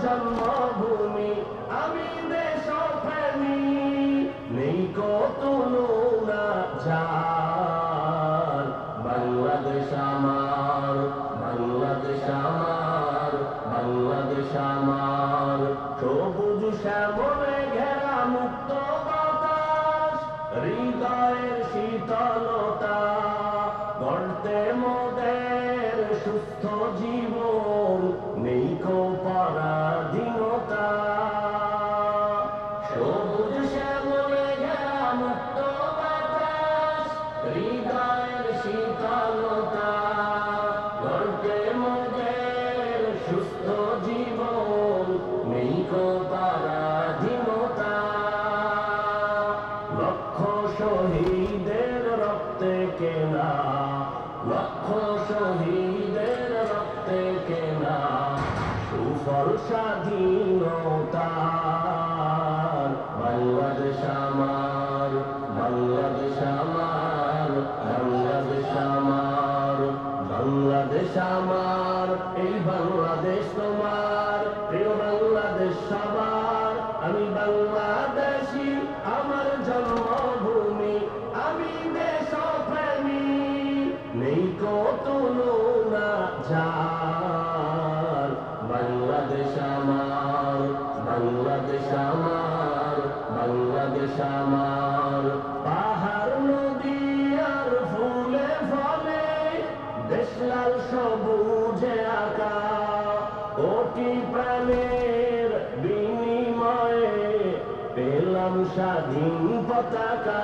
জন্মভূমি, আমি দেশপ্রেমী, নেই কত তুলনা যার। বাংলাদেশ আমার, বাংলাদেশ আমার, বাংলাদেশ আমার। সবুজ শ্যামলে ঘেরা মুক্ত বাতাস, হৃদয়ের শীতলতা, গড়তে মোদের সুস্থ জীবন, নেই কো পরাধীনতা। সবুজ শ্যামলে ঘেরা মুক্ত বাতাস, হৃদয়ের শীতলতা, গড়তে মোদের সুস্থ জীবন, নেই কো পরাধীনতা। লক্ষ শহীদের রক্তে কেনা, লক্ষ শহীদের রক্তে কেনা, সুফল স্বাধীনতার। বাংলাদেশ আমার, বাংলাদেশ আমার, বাংলাদেশ আমার, বাংলাদেশ আমার। এই বাংলাদেশ তোমার, প্রিয় বাংলাদেশ সবার। আমি বাংলাদেশী, আমার জন্মভূমি, আমি দেশপ্রেমী, নেই কো তুলনা যার। বাংলাদেশ আমার, বাংলাদেশ আমার, বাংলাদেশ আমার। পাহাড় নদী আর ফুলে ফলে, দেশ লাল সবুজে আঁকা, কোটি প্রাণের বিনিময়ে পেলাম স্বাধীন পতাকা।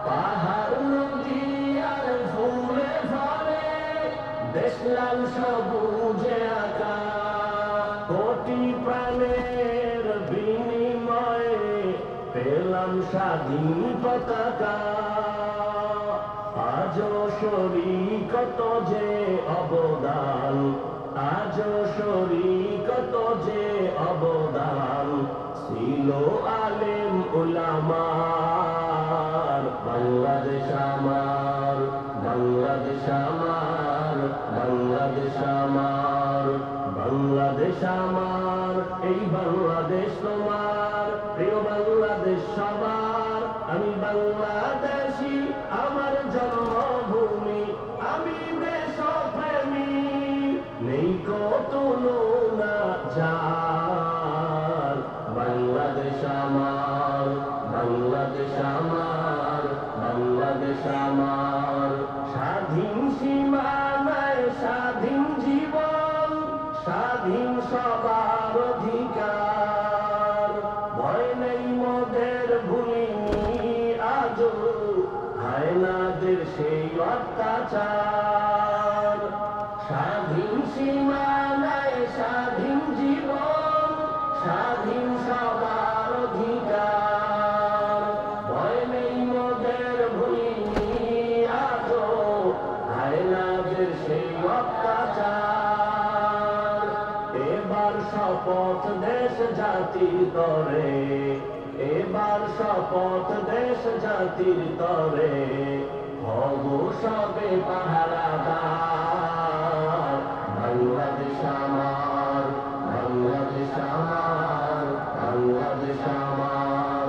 পাহাড় নদী আর ফুলে ফলে, দেশ লাল সবুজে আঁকা, কোটি প্রাণের বিনিময়ে পেলাম স্বাধীন পতাকা। আজও শরীকত যে অবদান, আজও শরীকত যে অবদান, ছিল আলেম উলামার। বাংলাদেশ আমার, বাংলাদেশ আমার, বাংলাদেশ আমার, বাংলাদেশ আমার। এই বাংলাদেশ তোমার, প্রিয় বাংলাদেশ সবার। আমি বাংলাদেশী, আমার জন্মভূমি, আমি দেশপ্রেমী, নেই কো তুলনা যার। বাংলাদেশ আমার, বাংলাদেশ আমার, বাংলাদেশ আমার। স্বাধীন সীমানায় স্বাধীন জীবন, স্বাধীন সবার অধিকার। ভয় নেই মোদের, ভুলিনি আজও হায়নাদের সেই অত্যাচার। স্বাধীন সীমানায় স্বাধীন জীবন, স্বাধীন সবার অধিকার। ভয় নেই মোদের, ভুলিনি আজও হায়নাদের সেই অত্যাচার। এবার শপথ দেশ জাতির তরে, এবার শপথ দেশ জাতির তরে, হব সবে পাহারাদার। বাংলাদেশ আমার, বাংলাদেশ আমার, বাংলাদেশ আমার,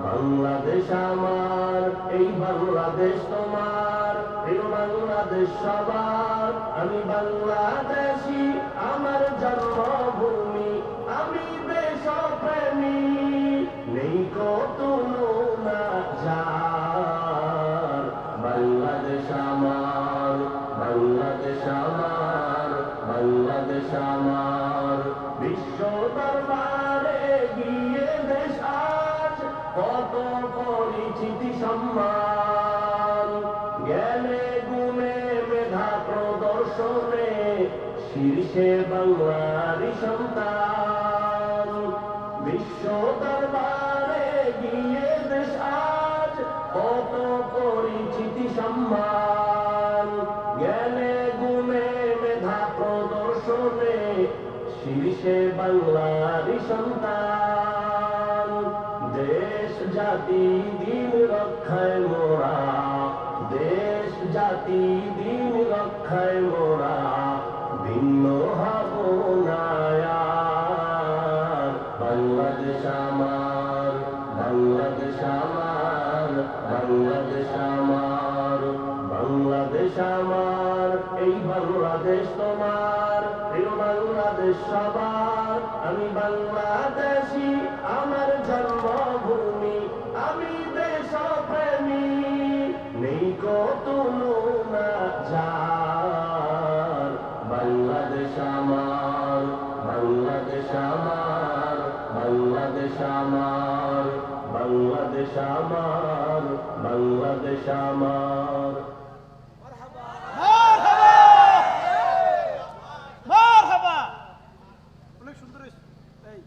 বাংলাদেশ আমার। এই বাংলাদেশ তোমার, প্রিয় বাংলাদেশ সবার। আমি বাংলাদেশী, আমার জন্মভূমি, আমি দেশপ্রেমী, নেই কো তুলনা যার। বাংলাদেশ আমার, বাংলাদেশ আমার, বাংলাদেশ আমার। বিশ্ব দরবারে গিয়ে দেশ আজ কত পরিচিতি সম্মান, জ্ঞানে গুণে মেধা প্রদর্শনে শীর্ষে বাংলারই সন্তান। বিশ্ব দরবারে গিয়ে দেশ আজ কত পরিচিতি সম্মান, জ্ঞানে গুণে মেধা প্রদর্শনে শীর্ষে বাংলারই সন্তান। দেশ জাতি দিন রক্ষায় মোরা, দেশ জাতি দিন রক্ষায় মোরা, ভিন্ন হব না বাংলাদেশ সবার, আমি বাংলাদেশি, আমার জন্মভূমি, আমি দেশপ্রেমী, নেই কত তুলনা যার। বাংলাদেশ আমার, বাংলাদেশ আমার, বাংলাদেশ আমার, বাংলাদেশ আমার, বাংলাদেশ আমার। মারহাবা, মারহাবা, অনেক সুন্দর হয়েছে। এই